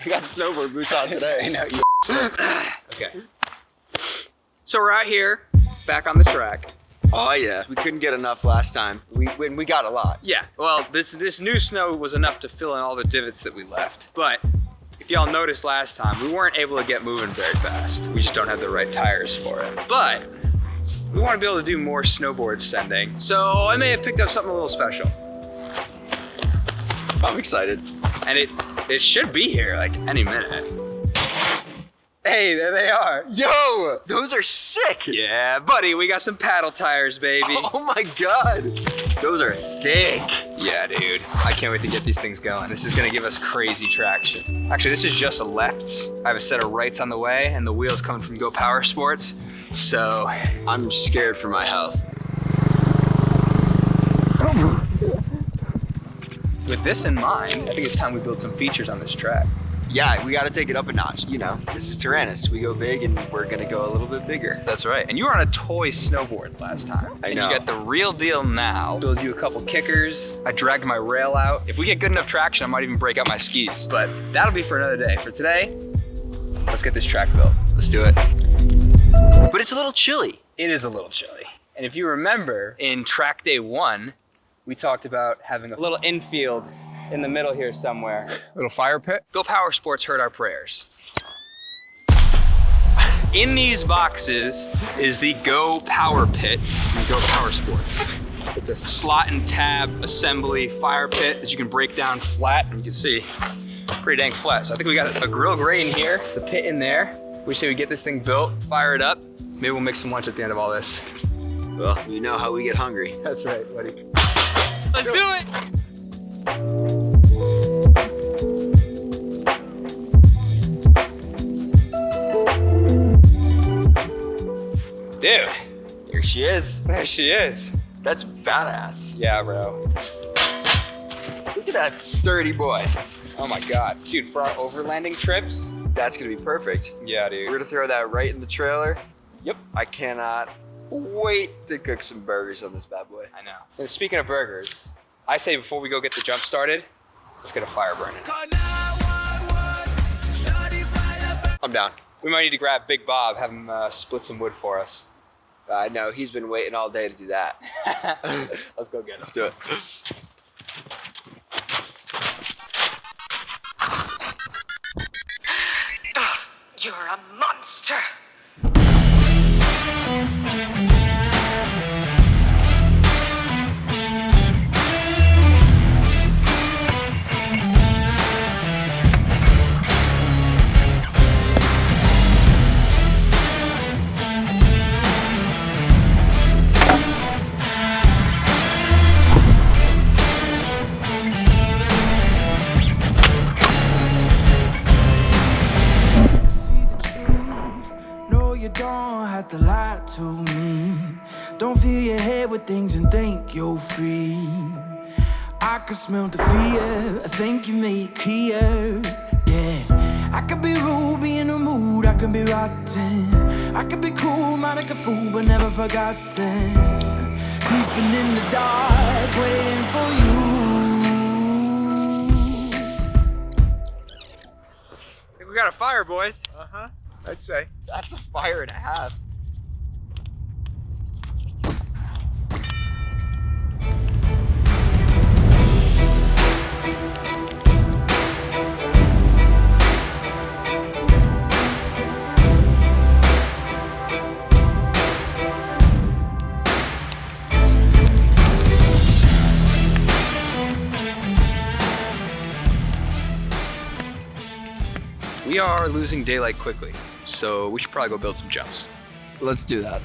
I got snowboard boots on today. I know you. Okay. So we're out here, back on the track. Oh yeah, we couldn't get enough last time. We got a lot. Yeah, well, this new snow was enough to fill in all the divots that we left. But if y'all noticed last time, we weren't able to get moving very fast. We just don't have the right tires for it. But we want to be able to do more snowboard sending. So I may have picked up something a little special. I'm excited. And it should be here like any minute. Hey, there they are. Yo, those are sick. Yeah, buddy, we got some paddle tires, baby. Oh my God, those are thick. Yeah, dude, I can't wait to get these things going. This is gonna give us crazy traction. Actually, this is just a lefts. I have a set of rights on the way and the wheels coming from GoPowerPit. So I'm scared for my health. With this in mind, I think it's time we build some features on this track. Yeah, we got to take it up a notch. You know, this is Tyranis. We go big and we're gonna go a little bit bigger. That's right. And you were on a toy snowboard last time. I know. And you got the real deal now. Build you a couple kickers. I dragged my rail out. If we get good enough traction, I might even break out my skis. But that'll be for another day. For today, let's get this track built. Let's do it. But it's a little chilly. It is a little chilly. And if you remember, in track day 1, we talked about having a little infield in the middle here somewhere. Little fire pit. GoPowerPit heard our prayers. In these boxes is the GoPowerPit from GoPowerPit. It's a slot and tab assembly fire pit that you can break down flat, and you can see pretty dang flat. So I think we got a grill grate in here, the pit in there. We say we get this thing built, fire it up. Maybe we'll make some lunch at the end of all this. Well, you know how we get hungry. That's right, buddy. Let's do it! Dude. There she is. There she is. That's badass. Yeah, bro. Look at that sturdy boy. Oh my God. Dude, for our overlanding trips. That's gonna be perfect. Yeah, dude. We're gonna throw that right in the trailer. Yep. I cannot wait to cook some burgers on this bad boy. I know. And speaking of burgers, I say before we go get the jump started, let's get a fire burning. I'm down. We might need to grab Big Bob, have him split some wood for us. I know, he's been waiting all day to do that. Let's go get him. Let's do it. You're a monster. To lie to me. Don't fill your head with things and think you're free. I can smell the fear, I think you made it clear. Yeah, I could be rude, be in the mood, I could be rotten. I could be cool, mind like a fool, but never forgotten. Creeping in the dark, waiting for you. I think we got a fire, boys. Uh-huh, I'd say. That's a fire and a half. We are losing daylight quickly, so we should probably go build some jumps. Let's do that.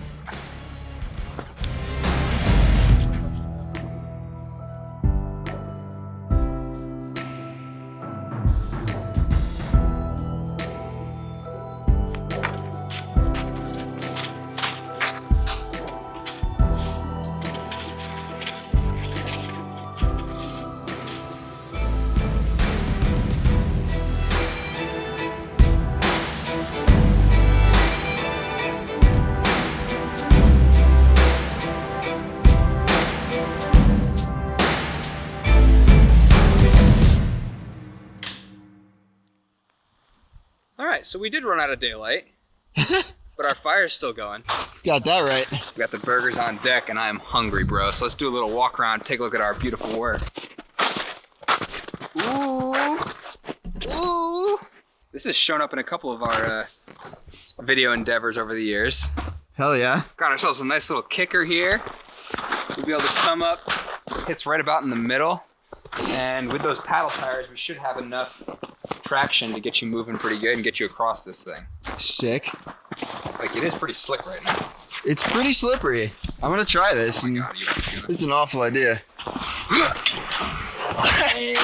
right, so we did run out of daylight, but our fire's still going. Got that right. We got the burgers on deck, and I am hungry, bro. So let's do a little walk around, take a look at our beautiful work. Ooh, ooh. This has shown up in a couple of our video endeavors over the years. Hell yeah. Got ourselves a nice little kicker here. We'll be able to come up, hits right about in the middle. And with those paddle tires, we should have enough traction to get you moving pretty good and get you across this thing. Sick. Like, it is pretty slick right now. It's pretty slippery. I'm gonna try this. Oh my God, you gotta do This is an awful idea. Hey,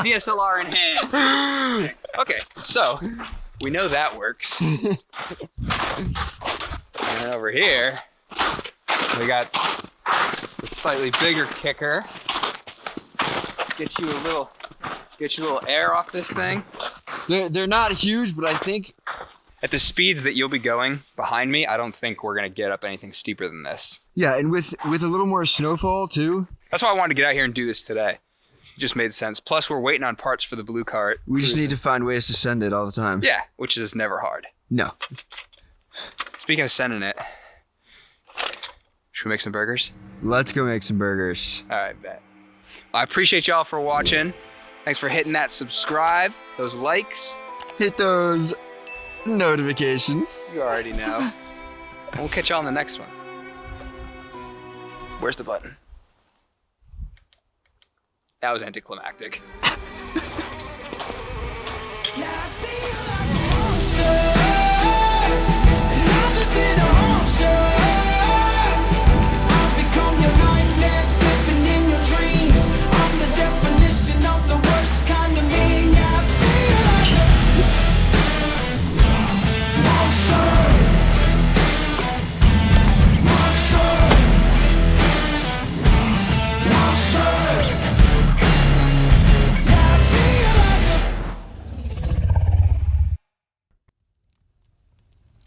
DSLR in hand. Sick. Okay, so we know that works. And then over here, we got the slightly bigger kicker. Get you a little air off this thing. They're not huge, but I think At the speeds that you'll be going behind me, I don't think we're gonna get up anything steeper than this. yeah, and with a little more snowfall too. That's why I wanted to get out here and do this today. It just made sense. Plus, we're waiting on parts for the blue cart. We just need to find ways to send it all the time. Yeah, which is never hard. No. Speaking of sending it, should we make some burgers? Let's go make some burgers. All right, bet. I appreciate y'all for watching. Thanks for hitting that subscribe, those likes. Hit those notifications. You already know. And we'll catch y'all in the next one. Where's the button? That was anticlimactic. Yeah, I feel like a monster, and I'm just here to haunt you. I've become your nightmare, slipping in your dreams. I'm the definition of the worst kind of me. Yeah, I feel like a monster, monster, monster. Yeah, I feel like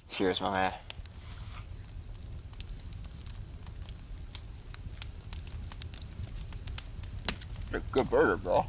a Cheers, my man. Good burger, bro.